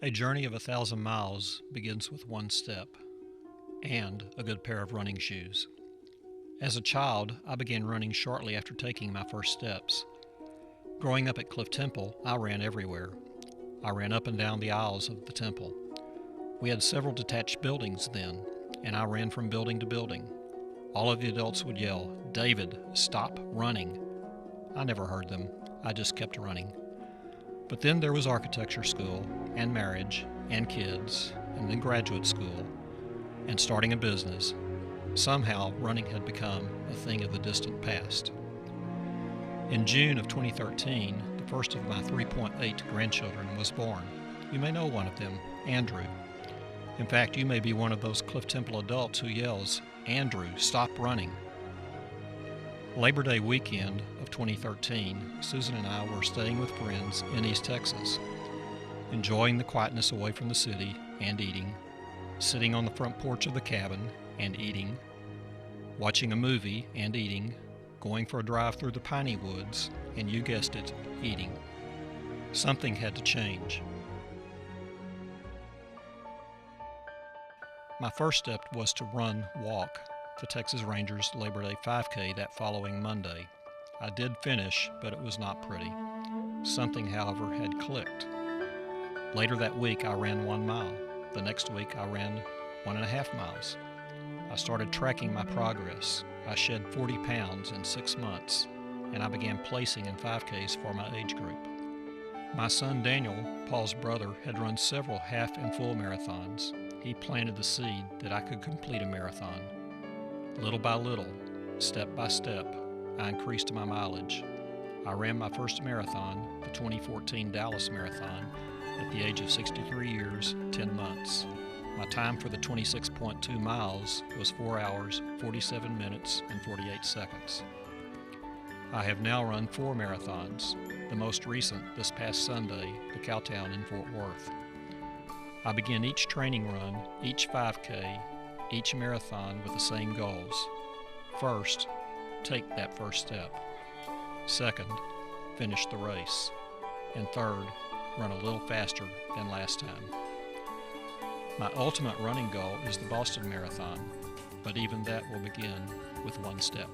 A journey of 1,000 miles begins with one step and a good pair of running shoes. As a child, I began running shortly after taking my first steps. Growing up at Cliff Temple, I ran everywhere. I ran up and down the aisles of the temple. We had several detached buildings then, and I ran from building to building. All of the adults would yell, "David, stop running." I never heard them. I just kept running. But then there was architecture school, and marriage, and kids, and then graduate school, and starting a business. Somehow, running had become a thing of the distant past. In June of 2013, the first of my 3.8 grandchildren was born. You may know one of them, Andrew. In fact, you may be one of those Cliff Temple adults who yells, "Andrew, stop running." Labor Day weekend of 2013, Susan and I were staying with friends in East Texas, enjoying the quietness away from the city and eating, sitting on the front porch of the cabin and eating, watching a movie and eating, going for a drive through the piney woods, and you guessed it, eating. Something had to change. My first step was to walk the Texas Rangers Labor Day 5K that following Monday. I did finish, but it was not pretty. Something, however, had clicked. Later that week, I ran 1 mile. The next week, I ran 1.5 miles. I started tracking my progress. I shed 40 pounds in 6 months, and I began placing in 5Ks for my age group. My son Daniel, Paul's brother, had run several half and full marathons. He planted the seed that I could complete a marathon. Little by little, step by step, I increased my mileage. I ran my first marathon, the 2014 Dallas Marathon, at the age of 63 years, 10 months. My time for the 26.2 miles was 4 hours, 47 minutes, and 48 seconds. I have now run 4 marathons, the most recent this past Sunday, the Cowtown in Fort Worth. I begin each training run, each 5K, each marathon with the same goals. First, take that first step. Second, finish the race. And third, run a little faster than last time. My ultimate running goal is the Boston Marathon, but even that will begin with one step.